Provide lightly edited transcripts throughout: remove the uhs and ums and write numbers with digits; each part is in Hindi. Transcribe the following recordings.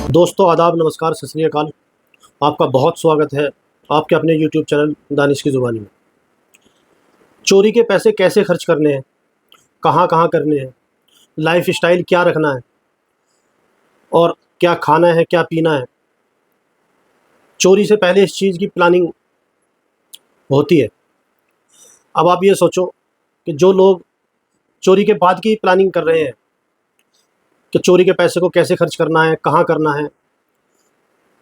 दोस्तों आदाब, नमस्कार, सत श्री अकाल। आपका बहुत स्वागत है आपके अपने यूट्यूब चैनल दानिश की ज़ुबानी में। चोरी के पैसे कैसे खर्च करने हैं, कहाँ-कहाँ करने हैं, लाइफ़स्टाइल क्या रखना है और क्या खाना है, क्या पीना है। चोरी से पहले इस चीज़ की प्लानिंग होती है। अब आप ये सोचो कि जो लोग चोरी के बाद की प्लानिंग कर रहे हैं कि चोरी के पैसे को कैसे खर्च करना है, कहाँ करना है,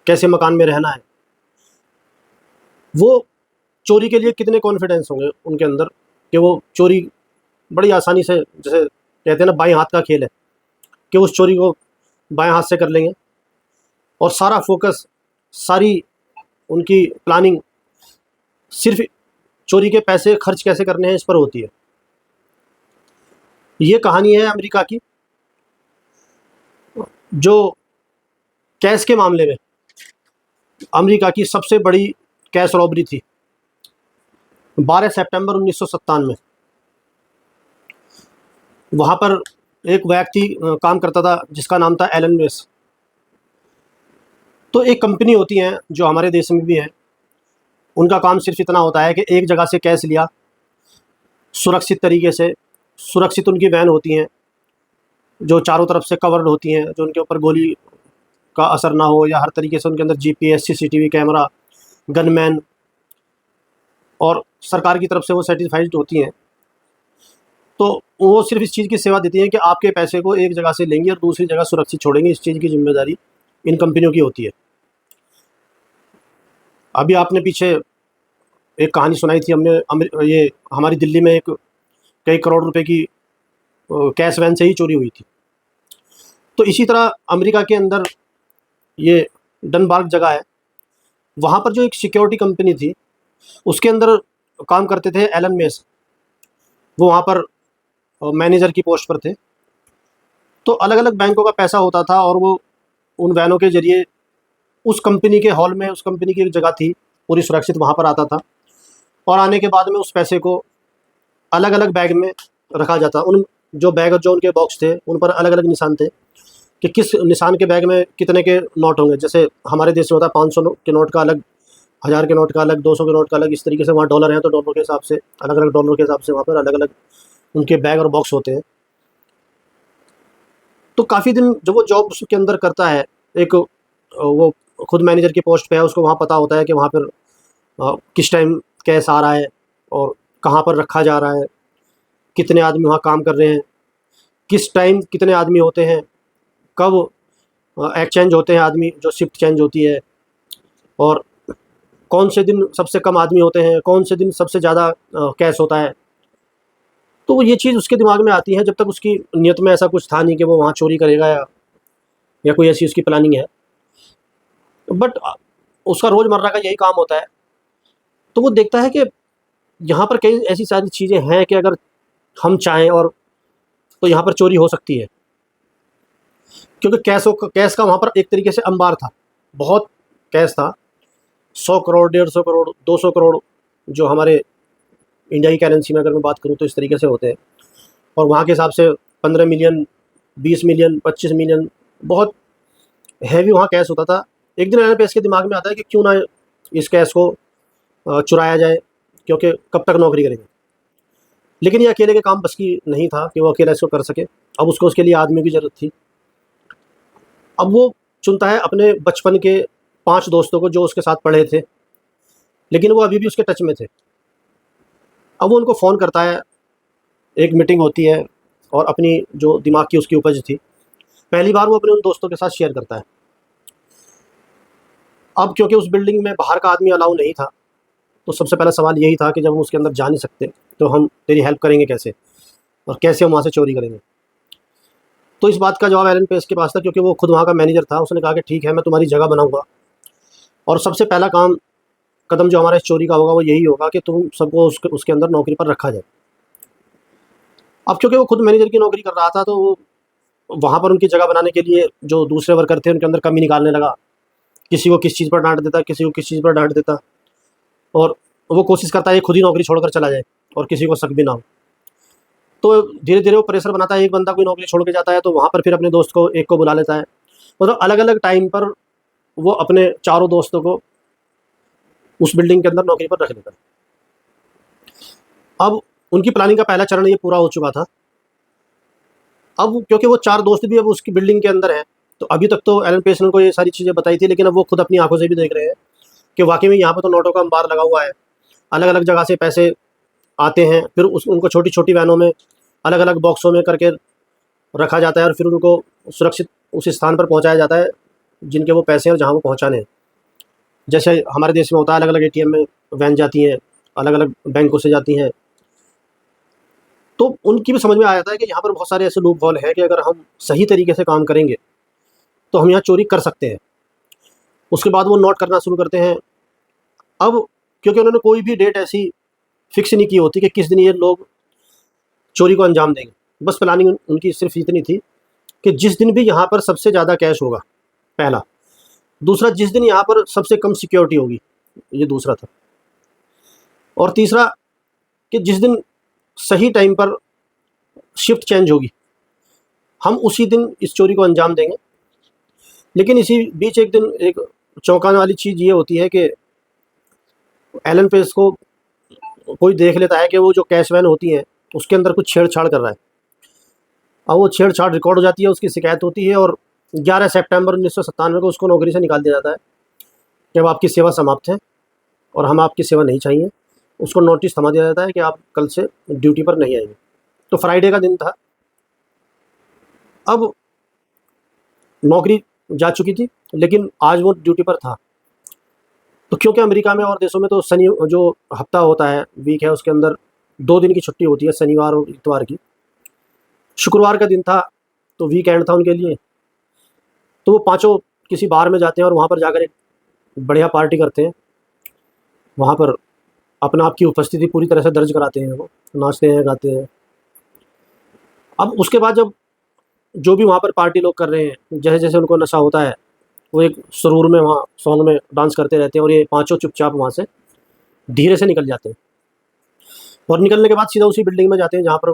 कैसे मकान में रहना है, वो चोरी के लिए कितने कॉन्फिडेंस होंगे उनके अंदर कि वो चोरी बड़ी आसानी से, जैसे कहते हैं ना, बाएं हाथ का खेल है, कि उस चोरी को बाएं हाथ से कर लेंगे और सारा फोकस, सारी उनकी प्लानिंग सिर्फ चोरी के पैसे खर्च कैसे करने हैं इस पर होती है। ये कहानी है अमेरिका की, जो कैश के मामले में अमेरिका की सबसे बड़ी कैश रॉबरी थी। 12 सितंबर 1997 में वहाँ पर एक व्यक्ति काम करता था जिसका नाम था एलन वेस। तो एक कंपनी होती है जो हमारे देश में भी है, उनका काम सिर्फ इतना होता है कि एक जगह से कैश लिया, सुरक्षित तरीके से, सुरक्षित उनकी वैन होती हैं जो चारों तरफ से कवर्ड होती हैं, जो उनके ऊपर गोली का असर ना हो, या हर तरीके से उनके अंदर जीपीएस, सीसीटीवी कैमरा, गनमैन, और सरकार की तरफ से वो सर्टिफाइड होती हैं। तो वो सिर्फ इस चीज़ की सेवा देती हैं कि आपके पैसे को एक जगह से लेंगी और दूसरी जगह सुरक्षित छोड़ेंगी। इस चीज़ की जिम्मेदारी इन कंपनियों की होती है। अभी आपने पीछे एक कहानी सुनाई थी हमने, ये हमारी दिल्ली में एक कई करोड़ रुपए की कैश वैन से ही चोरी हुई थी। तो इसी तरह अमेरिका के अंदर ये डनबार्ग जगह है, वहाँ पर जो एक सिक्योरिटी कंपनी थी उसके अंदर काम करते थे एलन मेस। वो वहाँ पर मैनेजर की पोस्ट पर थे। तो अलग अलग बैंकों का पैसा होता था और वो उन वैनों के ज़रिए उस कंपनी के हॉल में, उस कंपनी की एक जगह थी पूरी सुरक्षित, वहाँ पर आता था और आने के बाद में उस पैसे को अलग अलग बैग में रखा जाता। उन जो बैग, जो उनके बॉक्स थे, उन पर अलग अलग निशान थे कि किस निशान के बैग में कितने के नोट होंगे। जैसे हमारे देश में होता है 500 के नोट का अलग, 1000 के नोट का अलग, 200 के नोट का अलग। इस तरीके से वहाँ डॉलर हैं तो डॉलर के हिसाब से, अलग अलग डॉलर के हिसाब से वहाँ पर अलग अलग उनके बैग और बॉक्स होते हैं। तो काफ़ी दिन जब वो जॉब उसके अंदर करता है, एक वो खुद मैनेजर की पोस्ट पे है, उसको वहाँ पता होता है कि वहाँ पर किस टाइम कैश आ रहा है और कहाँ पर रखा जा रहा है, कितने आदमी वहाँ काम कर रहे हैं, किस टाइम कितने आदमी होते हैं, कब एक्सचेंज होते हैं आदमी, जो शिफ्ट चेंज होती है, और कौन से दिन सबसे कम आदमी होते हैं, कौन से दिन सबसे ज़्यादा कैश होता है। तो वो ये चीज़ उसके दिमाग में आती है। जब तक उसकी नियत में ऐसा कुछ था नहीं कि वो वहाँ चोरी करेगा या कोई ऐसी उसकी प्लानिंग है, बट उसका रोज़मर्रा का यही काम होता है। तो वो देखता है कि यहाँ पर कई ऐसी सारी चीज़ें हैं कि अगर हम चाहें और तो यहाँ पर चोरी हो सकती है, क्योंकि कैश का वहाँ पर एक तरीके से अंबार था, बहुत कैश था। 100 करोड़, 150 करोड़, 200 करोड़, जो हमारे इंडिया की करेंसी में अगर मैं बात करूँ तो इस तरीके से होते हैं। और वहाँ के हिसाब से 15 मिलियन, 20 मिलियन, 25 मिलियन, बहुत हैवी वहाँ कैश होता था। एक दिन एलन पेस के दिमाग में आता है कि क्यों ना इस कैश को चुराया जाए, क्योंकि कब तक नौकरी करेंगे। लेकिन ये अकेले के काम बस की नहीं था कि वो अकेला इसको कर सके। अब उसको उसके लिए आदमी की ज़रूरत थी। अब वो चुनता है अपने बचपन के 5 दोस्तों को जो उसके साथ पढ़े थे, लेकिन वो अभी भी उसके टच में थे। अब वो उनको फ़ोन करता है, एक मीटिंग होती है और अपनी जो दिमाग की उसकी उपज थी, पहली बार वो अपने उन दोस्तों के साथ शेयर करता है। अब क्योंकि उस बिल्डिंग में बाहर का आदमी अलाउ नहीं था, तो सबसे पहला सवाल यही था कि जब हम उसके अंदर जा नहीं सकते तो हम तेरी हेल्प करेंगे कैसे, और कैसे हम वहाँ से चोरी करेंगे। तो इस बात का जवाब एलन पेस के पास था, क्योंकि वो खुद वहाँ का मैनेजर था। उसने कहा कि ठीक है, मैं तुम्हारी जगह बनाऊँगा और सबसे पहला कदम जो हमारा इस चोरी का होगा वो यही होगा कि तुम सबको उसके अंदर नौकरी पर रखा जाए। अब क्योंकि वो खुद मैनेजर की नौकरी कर रहा था, तो वो वहाँ पर उनकी जगह बनाने के लिए जो दूसरे वर्कर थे उनके अंदर कमी निकालने लगा। किसी को किस चीज़ पर डांट देता, किसी को किस चीज़ पर डांट देता, और वो कोशिश करता है खुद ही नौकरी छोड़कर चला जाए और किसी को शक भी ना हो। तो धीरे धीरे वो प्रेशर बनाता है। एक बंदा कोई नौकरी छोड़ के जाता है तो वहाँ पर फिर अपने दोस्त को एक को बुला लेता है, मतलब अलग-अलग टाइम पर वो अपने चारों दोस्तों को उस बिल्डिंग के अंदर नौकरी पर रख लेता है। अब उनकी प्लानिंग का पहला चरण ये पूरा हो चुका था। अब क्योंकि वो 4 दोस्त भी अब उसकी बिल्डिंग के अंदर हैं, तो अभी तक तो एलन पेस ने उनको ये सारी चीज़ें बताई थी, लेकिन अब वो खुद अपनी आँखों से भी देख रहे हैं कि वाक़ई में यहाँ पे तो नोटों का अंबार लगा हुआ है। अलग-अलग जगह से पैसे आते हैं, फिर उनको छोटी-छोटी वैनों में, अलग-अलग बॉक्सों में करके रखा जाता है और फिर उनको सुरक्षित उस स्थान पर पहुँचाया जाता है, जिनके वो पैसे हैं और जहाँ वो पहुँचाने हैं। जैसे हमारे देश में होता है, अलग-अलग एटीएम में वैन जाती हैं, अलग-अलग बैंकों से जाती हैं। तो उनकी भी समझ में आ जाता है कि यहाँ पर बहुत सारे ऐसे लूप होल हैं कि अगर हम सही तरीके से काम करेंगे, तो हम यहाँ चोरी कर सकते हैं। उसके बाद वो नोट करना शुरू करते हैं। अब क्योंकि उन्होंने कोई भी डेट ऐसी फिक्स नहीं की होती कि किस दिन ये लोग चोरी को अंजाम देंगे। बस प्लानिंग उनकी सिर्फ इतनी थी कि जिस दिन भी यहाँ पर सबसे ज़्यादा कैश होगा, पहला। दूसरा, जिस दिन यहाँ पर सबसे कम सिक्योरिटी होगी, ये दूसरा था। और तीसरा कि जिस दिन सही टाइम पर शिफ्ट चेंज होगी, हम उसी दिन इस चोरी को अंजाम देंगे। लेकिन इसी बीच एक दिन एक चौंकाने वाली चीज़ ये होती है कि एलन पेस को कोई देख लेता है कि वो जो कैश वैन होती हैं, उसके अंदर कुछ छेड़छाड़ कर रहा है। अब वो छेड़छाड़ रिकॉर्ड हो जाती है, उसकी शिकायत होती है और 11 सितंबर 1997 को उसको नौकरी से निकाल दिया जाता है कि अब आपकी सेवा समाप्त है और हम आपकी सेवा नहीं चाहिए। उसको नोटिस थमा दिया जाता है कि आप कल से ड्यूटी पर नहीं आएंगे। तो फ्राइडे का दिन था। अब नौकरी जा चुकी थी, लेकिन आज वो ड्यूटी पर था। तो क्योंकि अमेरिका में और देशों में तो शनि जो हफ्ता होता है, वीक है, उसके अंदर 2 दिन की छुट्टी होती है, शनिवार और इतवार की। शुक्रवार का दिन था, तो वीकेंड था उनके लिए। तो वो पाँचों किसी बार में जाते हैं और वहाँ पर जाकर एक बढ़िया पार्टी करते हैं। वहाँ पर अपना आप की उपस्थिति पूरी तरह से दर्ज कराते हैं, वो नाचते हैं, गाते हैं। अब उसके बाद जब जो भी वहाँ पर पार्टी लोग कर रहे हैं, जैसे-जैसे उनको नशा होता है, वो एक सुरूर में वहाँ सॉन्ग में डांस करते रहते हैं और ये पाँचों चुपचाप वहाँ से धीरे से निकल जाते हैं। और निकलने के बाद सीधा उसी बिल्डिंग में जाते हैं जहाँ पर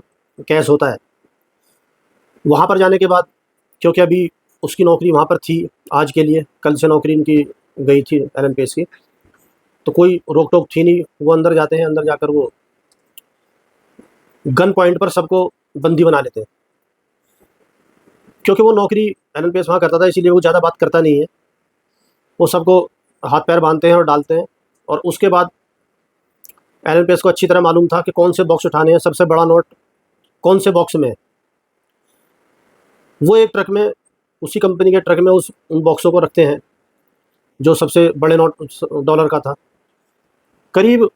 कैश होता है। वहाँ पर जाने के बाद, क्योंकि अभी उसकी नौकरी वहाँ पर थी आज के लिए, कल से नौकरी इनकी गई थी एलन पेस की, तो कोई रोक-टोक थी नहीं। वो अंदर जाते हैं, अंदर जाकर वो गन पॉइंट पर सबको बंदी बना लेते हैं। क्योंकि वो नौकरी एलन पेस वहाँ करता था, इसीलिए वो ज़्यादा बात करता नहीं है। वो सबको हाथ-पैर बाँधते हैं और डालते हैं। और उसके बाद एलन पेस को अच्छी तरह मालूम था कि कौन से बॉक्स उठाने हैं, सबसे बड़ा नोट कौन से बॉक्स में है। वो एक ट्रक में, उसी कंपनी के ट्रक में उन बॉक्सों को रखते हैं, जो सबसे बड़े नोट डॉलर का था। करीब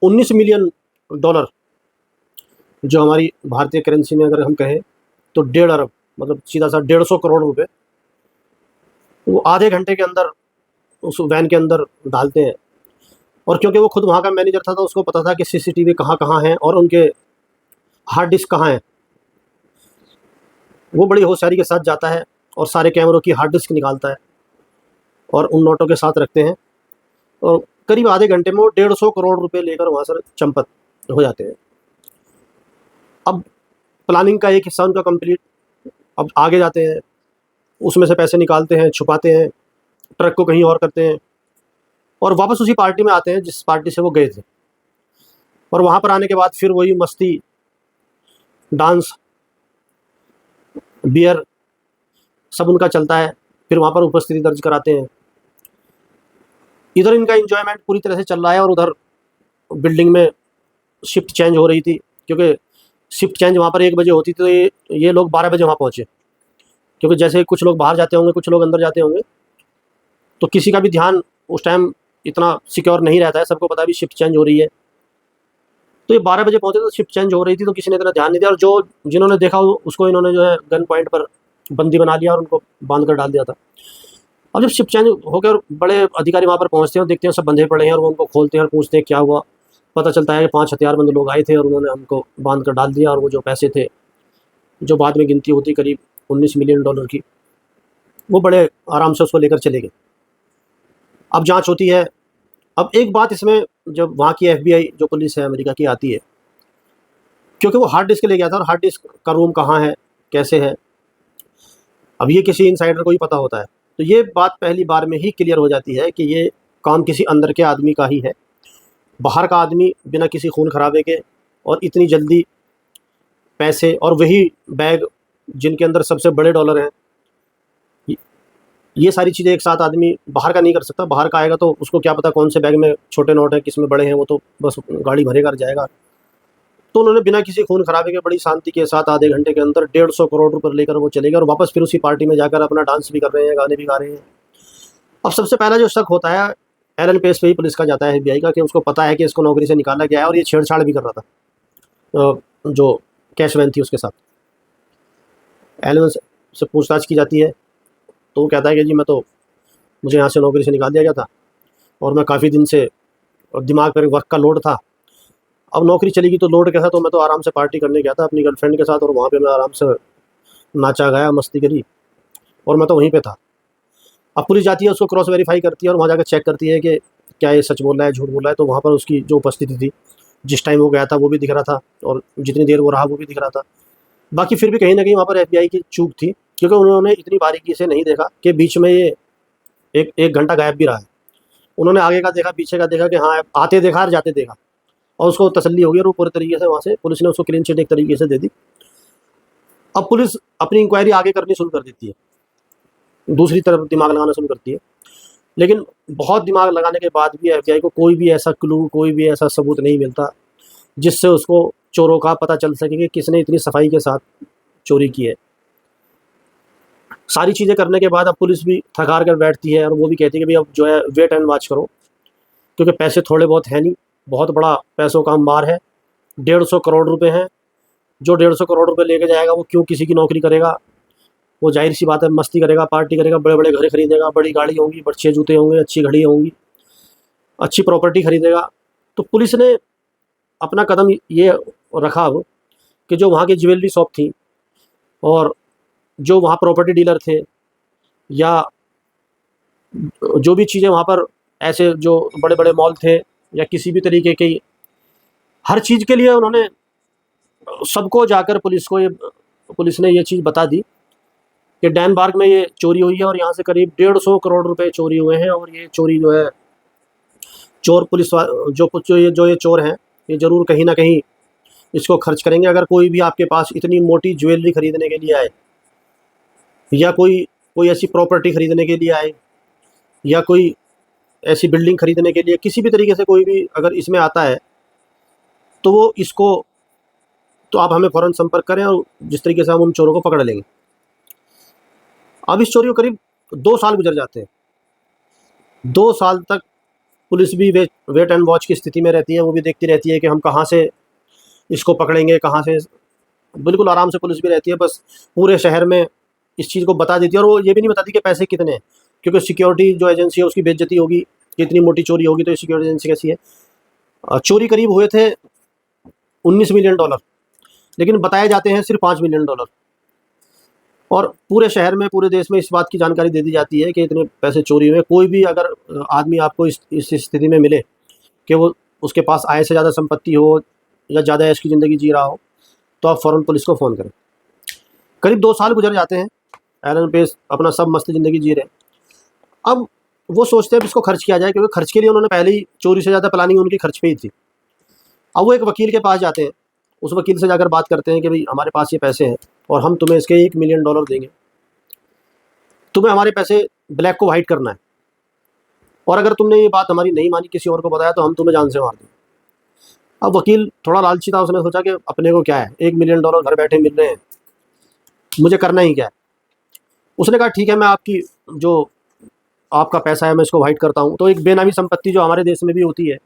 19 मिलियन डॉलर, जो हमारी भारतीय करेंसी में अगर हम कहें तो 1.5 अरब, मतलब सीधा-सा 150 करोड़ रुपए, वो आधे घंटे के अंदर उस वैन के अंदर डालते हैं। और क्योंकि वो खुद वहाँ का मैनेजर था, तो उसको पता था कि सीसीटीवी कहाँ-कहाँ हैं और उनके हार्ड डिस्क कहाँ हैं। वो बड़ी होशियारी के साथ जाता है और सारे कैमरों की हार्ड डिस्क निकालता है और उन नोटों के साथ रखते हैं। और करीब आधे घंटे में वो 150 करोड़ रुपए लेकर वहाँ से चंपत हो जाते हैं। अब प्लानिंग का एक हिस्सा उनका कंप्लीट। अब आगे जाते हैं, उसमें से पैसे निकालते हैं, छुपाते हैं, ट्रक को कहीं और करते हैं और वापस उसी पार्टी में आते हैं जिस पार्टी से वो गए थे। और वहाँ पर आने के बाद फिर वही मस्ती, डांस, बियर, सब उनका चलता है। फिर वहाँ पर उपस्थिति दर्ज कराते हैं। इधर इनका एन्जॉयमेंट पूरी तरह से चल रहा है और उधर बिल्डिंग में शिफ्ट चेंज हो रही थी, क्योंकि शिफ्ट चेंज वहाँ पर 1 बजे होती थी, तो ये लोग 12 बजे वहाँ पहुँचे। क्योंकि जैसे कुछ लोग बाहर जाते होंगे, कुछ लोग अंदर जाते होंगे, तो किसी का भी ध्यान उस टाइम इतना सिक्योर नहीं रहता है। सबको पता है भी शिफ्ट चेंज हो रही है। तो ये 12 बजे पहुँचे, तो शिफ्ट चेंज हो रही थी, तो किसी ने इतना ध्यान नहीं दिया और जिन्होंने देखा उसको इन्होंने जो है गन पॉइंट पर बंदी बना लिया और उनको बांध कर डाल दिया था। अब जब शिफ्ट चेंज होकर बड़े अधिकारी वहाँ पर पहुँचते हैं और देखते हैं सब बंधे पड़े हैं और वो उनको खोलते हैं और पूछते हैं क्या हुआ। पता चलता है कि 5 हथियारबंद लोग आए थे और उन्होंने हमको बांध कर डाल दिया और वो जो पैसे थे, जो बाद में गिनती होती करीब 19 मिलियन डॉलर की, वो बड़े आराम से उसको लेकर चले गए। अब जाँच होती है। अब एक बात इसमें, जब वहाँ की FBI जो पुलिस है अमेरिका की आती है, क्योंकि वो हार्ड डिस्क ले गया था और हार्ड डिस्क का रूम कहाँ है, कैसे है, अब ये किसी इनसाइडर को ही पता होता है। तो ये बात पहली बार में ही क्लियर हो जाती है कि ये काम किसी अंदर के आदमी का ही है। बाहर का आदमी बिना किसी खून खराबे के और इतनी जल्दी पैसे, और वही बैग जिनके अंदर सबसे बड़े डॉलर हैं, ये सारी चीज़ें एक साथ आदमी बाहर का नहीं कर सकता। बाहर का आएगा तो उसको क्या पता कौन से बैग में छोटे नोट हैं, किस में बड़े हैं, वो तो बस गाड़ी भरेगा और जाएगा। तो उन्होंने बिना किसी खून खराबे के बड़ी शांति के साथ आधे घंटे के अंदर 150 करोड़ रुपये लेकर वो चले गए और वापस फिर उसी पार्टी में जाकर अपना डांस भी कर रहे हैं, गाने भी गा रहे हैं। अब सबसे पहला जो शक होता है एलन पेस पे ही पुलिस का जाता है, FBI का, कि उसको पता है कि इसको नौकरी से निकाला गया है और ये छेड़छाड़ भी कर रहा था जो कैश वैन थी उसके साथ। एलन से पूछताछ की जाती है तो वो कहता है कि जी मुझे यहाँ से नौकरी से निकाल दिया गया था और मैं काफ़ी दिन से दिमाग पर वर्क का लोड था। अब नौकरी चलेगी तो लोड कैसा, तो मैं तो आराम से पार्टी करने गया था अपनी गर्लफ्रेंड के साथ और वहाँ पे मैं आराम से नाचा गाया, मस्ती करी और मैं तो वहीं पे था। अब पुलिस जाती है, उसको क्रॉस वेरीफाई करती है और वहाँ जाकर चेक करती है कि क्या ये सच बोल रहा है झूठ बोल रहा है। तो वहाँ पर उसकी जो उपस्थिति थी, जिस टाइम वो गया था वो भी दिख रहा था और जितनी देर वो रहा वो भी दिख रहा था। बाकी फिर भी कहीं ना कहीं वहाँ पर FBI की चूक थी, क्योंकि उन्होंने इतनी बारीकी से नहीं देखा कि बीच में ये एक घंटा गायब भी रहा है। उन्होंने आगे का देखा, पीछे का देखा कि हाँ आते देखा और जाते देखा, और उसको तसल्ली हो गई और वो पूरे तरीके से वहाँ से पुलिस ने उसको क्लीन चिट एक तरीके से दे दी। अब पुलिस अपनी इंक्वायरी आगे करनी शुरू कर देती है, दूसरी तरफ दिमाग लगाना शुरू करती है। लेकिन बहुत दिमाग लगाने के बाद भी FBI को कोई भी ऐसा क्लू, कोई भी ऐसा सबूत नहीं मिलता जिससे उसको चोरों का पता चल सके कि किसने इतनी सफाई के साथ चोरी की है। सारी चीज़ें करने के बाद अब पुलिस भी थक हार कर बैठती है और वो भी कहती है कि भाई अब जो है वेट एंड वॉच करो, क्योंकि पैसे थोड़े बहुत हैं नहीं, बहुत बड़ा पैसों का अंबार है। 150 करोड़ रुपए हैं। जो 150 करोड़ रुपए लेके जाएगा वो क्यों किसी की नौकरी करेगा? वो जाहिर सी बात है मस्ती करेगा, पार्टी करेगा, बड़े बड़े घर खरीदेगा, बड़ी गाड़ी होंगी, अच्छे जूते होंगे, अच्छी घड़ी होंगी, अच्छी प्रॉपर्टी खरीदेगा। तो पुलिस ने अपना कदम ये रखा अब कि जो वहाँ की ज्वेलरी शॉप थी और जो वहाँ प्रॉपर्टी डीलर थे या जो भी चीज़ें वहाँ पर ऐसे जो बड़े बड़े मॉल थे या किसी भी तरीके की, हर चीज़ के लिए उन्होंने सबको जाकर पुलिस ने ये चीज़ बता दी कि डैनमार्क में ये चोरी हुई है और यहाँ से करीब 150 करोड़ रुपए चोरी हुए हैं। और ये चोरी जो है चोर पुलिस जो ये चोर हैं ये ज़रूर कहीं ना कहीं इसको खर्च करेंगे। अगर कोई भी आपके पास इतनी मोटी ज्वेलरी खरीदने के लिए आए या कोई ऐसी प्रॉपर्टी खरीदने के लिए आए या कोई ऐसी बिल्डिंग खरीदने के लिए, किसी भी तरीके से कोई भी अगर इसमें आता है तो वो इसको, तो आप हमें फ़ौरन संपर्क करें और जिस तरीके से हम उन चोरों को पकड़ लेंगे। अब इस चोरी को करीब 2 साल गुजर जाते हैं। 2 साल तक पुलिस भी वेट एंड वॉच की स्थिति में रहती है। वो भी देखती रहती है कि हम कहाँ से इसको पकड़ेंगे, कहाँ से। बिल्कुल आराम से पुलिस भी रहती है, बस पूरे शहर में इस चीज़ को बता देती है। और वो ये भी नहीं बताती कि पैसे कितने हैं, क्योंकि सिक्योरिटी जो एजेंसी है उसकी बेइज्जती होगी कि इतनी मोटी चोरी होगी तो सिक्योरिटी एजेंसी कैसी है। चोरी करीब हुए थे $19 मिलियन, लेकिन बताए जाते हैं सिर्फ $5 मिलियन। और पूरे शहर में, पूरे देश में इस बात की जानकारी दे दी जाती है कि इतने पैसे चोरी हुए। कोई भी अगर आदमी आपको इस स्थिति में मिले कि वो उसके पास आय से ज़्यादा संपत्ति हो या ज़्यादा ऐश की ज़िंदगी जी रहा हो, तो आप फ़ौरन पुलिस को फ़ोन करें। करीब 2 साल गुजर जाते हैं। एलन पेस अपना सब मस्त ज़िंदगी जी रहे हैं। अब वो सोचते हैं अब इसको खर्च किया जाए, क्योंकि खर्च के लिए उन्होंने पहले ही चोरी से ज़्यादा प्लानिंग उनकी खर्च पे ही थी। अब वो एक वकील के पास जाते हैं, उस वकील से जाकर बात करते हैं कि भाई हमारे पास ये पैसे हैं और हम तुम्हें इसके $1 मिलियन देंगे, तुम्हें हमारे पैसे ब्लैक को वाइट करना है, और अगर तुमने ये बात हमारी नहीं मानी, किसी और को बताया, तो हम तुम्हें जान से मार देंगे। अब वकील थोड़ा लालची था, उसने सोचा कि अपने को क्या है, $1 मिलियन घर बैठे मिल रहे हैं, मुझे करना ही क्या है। उसने कहा ठीक है, मैं जो आपका पैसा है मैं इसको वाइट करता हूँ। तो एक बेनामी संपत्ति जो हमारे देश में भी होती है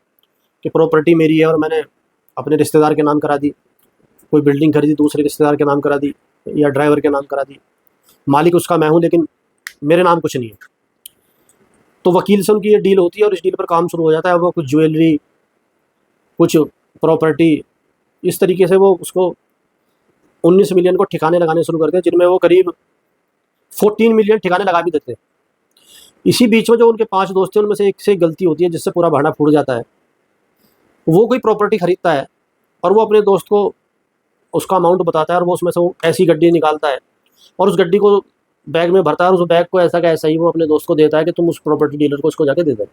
कि प्रॉपर्टी मेरी है और मैंने अपने रिश्तेदार के नाम करा दी, कोई बिल्डिंग खरीदी दूसरे रिश्तेदार के नाम करा दी या ड्राइवर के नाम करा दी, मालिक उसका मैं हूँ लेकिन मेरे नाम कुछ नहीं है। तो वकील से उनकी ये डील होती है और इस डील पर काम शुरू हो जाता है। वो कुछ ज्वेलरी, कुछ प्रॉपर्टी, इस तरीके से वो उसको 19 मिलियन को ठिकाने लगाने शुरू करते हैं, जिनमें वो करीब 14 मिलियन ठिकाने लगा भी देते हैं। इसी बीच में जो उनके 5 दोस्त थे उनमें से एक से गलती होती है जिससे पूरा भाड़ा फूट जाता है। वो कोई प्रॉपर्टी खरीदता है और वो अपने दोस्त को उसका अमाउंट बताता है और वो उसमें से वो ऐसी गड्डी निकालता है और उस गड्डी को बैग में भरता है और उस बैग को ऐसा का ऐसा ही वो अपने दोस्त को देता है कि तुम उस प्रॉपर्टी डीलर को इसको जाके दे दे।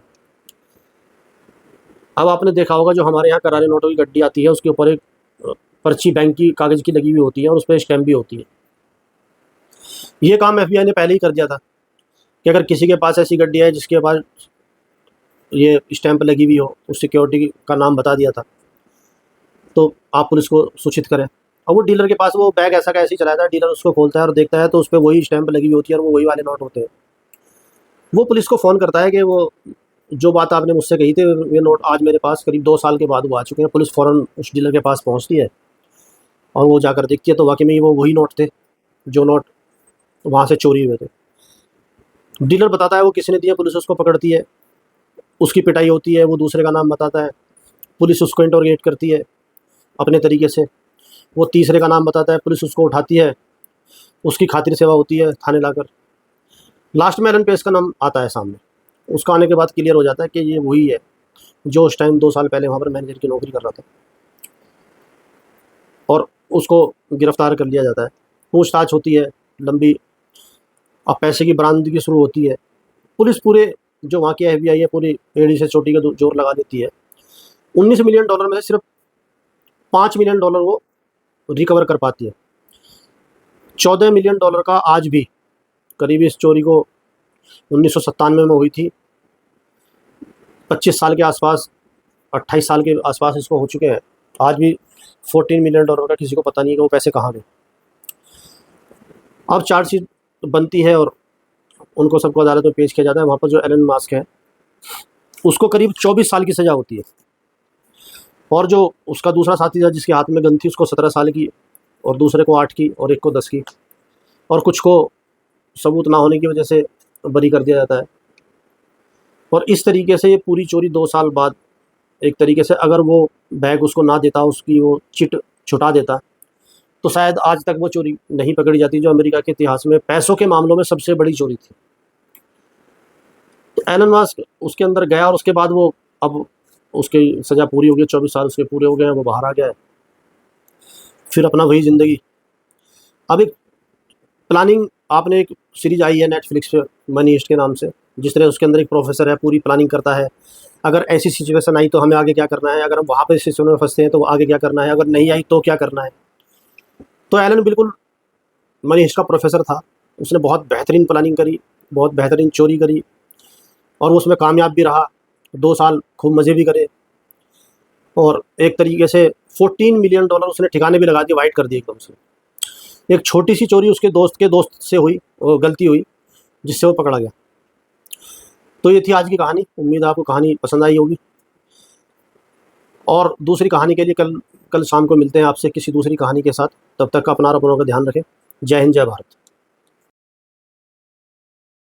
अब आपने देखा होगा जो हमारे यहाँ करारे नोटों की गड्डी आती है उसके ऊपर एक पर्ची बैंक की कागज़ की लगी हुई होती है और उस पर स्टैम्प भी होती है। ये काम FBI ने पहले ही कर दिया था कि अगर किसी के पास ऐसी गड्डी है जिसके पास ये स्टैम्प लगी हुई हो, उस सिक्योरिटी का नाम बता दिया था, तो आप पुलिस को सूचित करें। और वो डीलर के पास वो बैग ऐसा का ऐसे ही चला जाता है, डीलर उसको खोलता है और देखता है तो उस पर वही स्टैम्प लगी हुई होती है और वो वही वाले नोट होते हैं। वो पुलिस को फ़ोन करता है कि वो जो बात आपने मुझसे कही थी, ये नोट आज मेरे पास करीब 2 साल के बाद वो आ चुके हैं। पुलिस फ़ौरन उस डीलर के पास पहुँचती है और वो जाकर देखती है तो वाकई में वो वही नोट थे जो नोट वहाँ से चोरी हुए थे। डीलर बताता है वो किसने दिया, पुलिस उसको पकड़ती है, उसकी पिटाई होती है, वो दूसरे का नाम बताता है, पुलिस उसको इंटरोगेट करती है अपने तरीके से, वो तीसरे का नाम बताता है, पुलिस उसको उठाती है, उसकी खातिर सेवा होती है थाने लाकर। लास्ट में एलन पेस का नाम आता है सामने। उसका आने के बाद क्लियर हो जाता है कि ये वही है जो उस टाइम 2 साल पहले वहाँ पर मैनेजर की नौकरी कर रहा था, और उसको गिरफ्तार कर लिया जाता है। पूछताछ होती है लंबी, अब पैसे की बरामदगी शुरू होती है। पुलिस पूरे जो वहाँ की FBI है पूरी एड़ी से चोटी का जोर लगा देती है। $19 मिलियन में से सिर्फ $5 मिलियन वो रिकवर कर पाती है। $14 मिलियन का आज भी, करीब इस चोरी को 1997 में हुई थी, 25 साल के आसपास, 28 साल के आसपास इसको हो चुके हैं। आज भी $14 मिलियन का किसी को पता नहीं है कि वो पैसे कहाँ गए। अब चार्जशीट बनती है और उनको सबको अदालत में पेश किया जाता है। वहाँ पर जो एलन मस्क है उसको करीब 24 साल की सज़ा होती है, और जो उसका दूसरा साथी था जिसके हाथ में गन थी उसको 17 साल की, और दूसरे को 8 की, और एक को 10 की, और कुछ को सबूत ना होने की वजह से बरी कर दिया जाता है। और इस तरीके से ये पूरी चोरी 2 साल बाद, एक तरीके से अगर वो बैग उसको ना देता, उसकी वो चिट छुटा देता, तो शायद आज तक वो चोरी नहीं पकड़ी जाती जो अमेरिका के इतिहास में पैसों के मामलों में सबसे बड़ी चोरी थी। तो एलन मस्क उसके अंदर गया और उसके बाद वो, अब उसकी सज़ा पूरी हो गई, 24 साल उसके पूरे हो गए हैं, वो बाहर आ गया है, फिर अपना वही ज़िंदगी। अब एक प्लानिंग, आपने एक सीरीज़ आई है नेटफ्लिक्स पे मनी हीस्ट के नाम से, जिस तरह उसके अंदर एक प्रोफेसर है, पूरी प्लानिंग करता है, अगर ऐसी सिचुएशन आई तो हमें आगे क्या करना है, अगर हम वहाँ पे सिचुएशन में फंसते हैं तो आगे क्या करना है, अगर नहीं आई तो क्या करना है। तो एलन बिल्कुल मनी हीस्ट का प्रोफेसर था। उसने बहुत बेहतरीन प्लानिंग करी, बहुत बेहतरीन चोरी करी, और वो उसमें कामयाब भी रहा। 2 साल खूब मज़े भी करे, और एक तरीके से $14 मिलियन उसने ठिकाने भी लगा दिए, वाइट कर दिए एकदम से। एक छोटी सी चोरी उसके दोस्त के दोस्त से हुई, गलती हुई, जिससे वो पकड़ा गया। तो ये थी आज की कहानी। उम्मीद है आपको कहानी पसंद आई होगी, और दूसरी कहानी के लिए कल शाम को मिलते हैं आपसे किसी दूसरी कहानी के साथ। तब तक अपना और अपनों का ध्यान रखें। जय हिंद, जय भारत।